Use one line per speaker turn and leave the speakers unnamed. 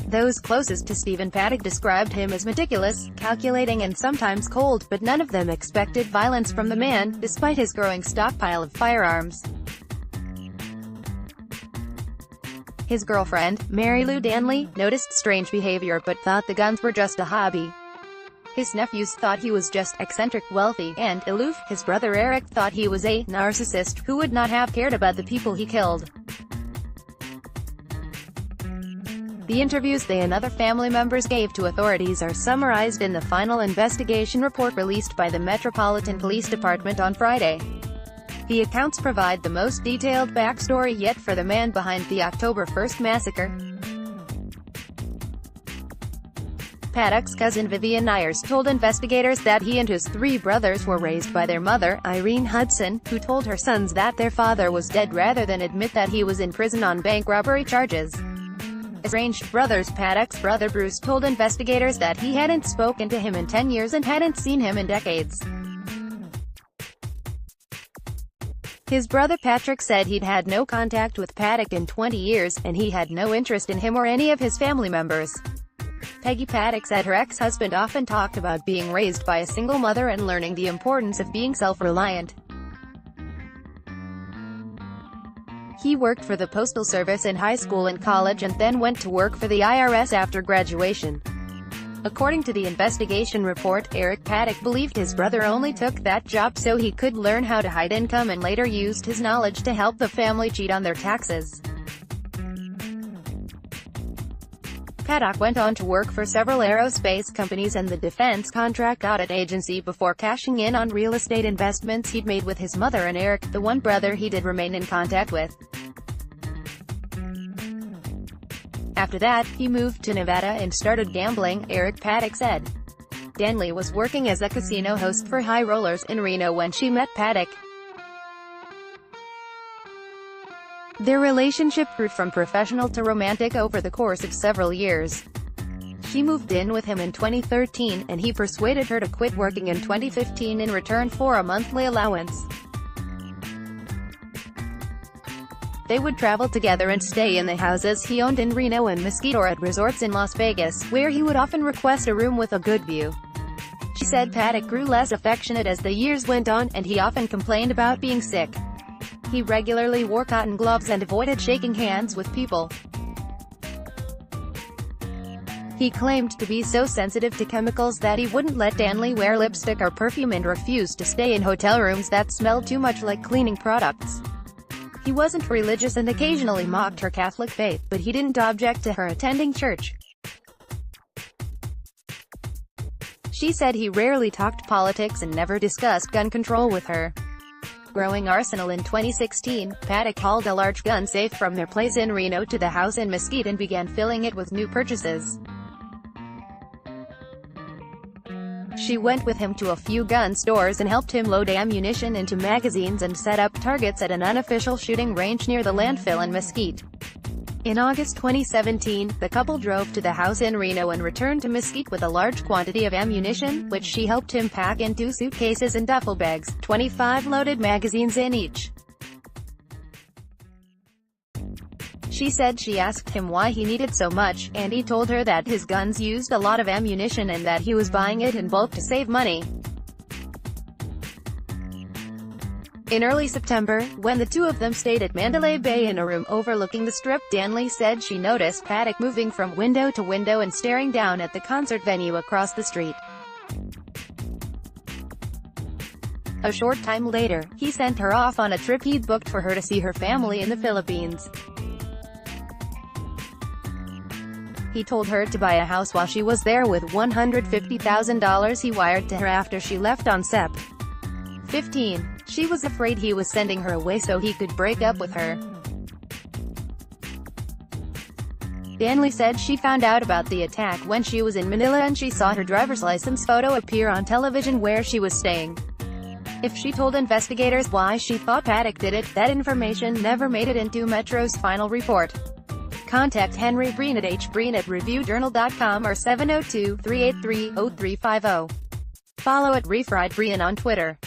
Those closest to Stephen Paddock described him as meticulous, calculating and sometimes cold, but none of them expected violence from the man, despite his growing stockpile of firearms. His girlfriend, Marilou Danley, noticed strange behavior but thought the guns were just a hobby. His nephews thought he was just eccentric, wealthy, and aloof. His brother Eric thought he was a narcissist who would not have cared about the people he killed. The interviews they and other family members gave to authorities are summarized in the final investigation report released by the Metropolitan Police Department on Friday. The accounts provide the most detailed backstory yet for the man behind the October 1st massacre. Paddock's cousin Vivian Nyers told investigators that he and his three brothers were raised by their mother, Irene Hudson, who told her sons that their father was dead rather than admit that he was in prison on bank robbery charges. Estranged brothers Paddock's brother Bruce told investigators that he hadn't spoken to him in 10 years and hadn't seen him in decades. His brother Patrick said he'd had no contact with Paddock in 20 years, and he had no interest in him or any of his family members. Peggy Paddock said her ex-husband often talked about being raised by a single mother and learning the importance of being self-reliant. He worked for the Postal Service in high school and college and then went to work for the IRS after graduation. According to the investigation report, Eric Paddock believed his brother only took that job so he could learn how to hide income and later used his knowledge to help the family cheat on their taxes. Paddock went on to work for several aerospace companies and the Defense Contract Audit Agency before cashing in on real estate investments he'd made with his mother and Eric, the one brother he did remain in contact with. After that, he moved to Nevada and started gambling, Eric Paddock said. Danley was working as a casino host for High Rollers in Reno when she met Paddock. Their relationship grew from professional to romantic over the course of several years. She moved in with him in 2013, and he persuaded her to quit working in 2015 in return for a monthly allowance. They would travel together and stay in the houses he owned in Reno and Mesquite or at resorts in Las Vegas, where he would often request a room with a good view. She said Paddock grew less affectionate as the years went on, and he often complained about being sick. He regularly wore cotton gloves and avoided shaking hands with people. He claimed to be so sensitive to chemicals that he wouldn't let Danley wear lipstick or perfume and refused to stay in hotel rooms that smelled too much like cleaning products. He wasn't religious and occasionally mocked her Catholic faith, but he didn't object to her attending church. She said he rarely talked politics and never discussed gun control with her. Growing arsenal in 2016, Paddock hauled a large gun safe from their place in Reno to the house in Mesquite and began filling it with new purchases. She went with him to a few gun stores and helped him load ammunition into magazines and set up targets at an unofficial shooting range near the landfill in Mesquite. In August 2017, the couple drove to the house in Reno and returned to Mesquite with a large quantity of ammunition, which she helped him pack in 2 suitcases and duffel bags, 25 loaded magazines in each. She said she asked him why he needed so much, and he told her that his guns used a lot of ammunition and that he was buying it in bulk to save money. In early September, when the two of them stayed at Mandalay Bay in a room overlooking the Strip, Danley said she noticed Paddock moving from window to window and staring down at the concert venue across the street. A short time later, he sent her off on a trip he'd booked for her to see her family in the Philippines. He told her to buy a house while she was there with $150,000 he wired to her after she left on Sep. 15. She was afraid he was sending her away so he could break up with her. Danley said she found out about the attack when she was in Manila and she saw her driver's license photo appear on television where she was staying. If she told investigators why she thought Paddock did it, that information never made it into Metro's final report. Contact Henry Breen at hbreen@reviewjournal.com or 702-383-0350. Follow at RefriedBreen on Twitter.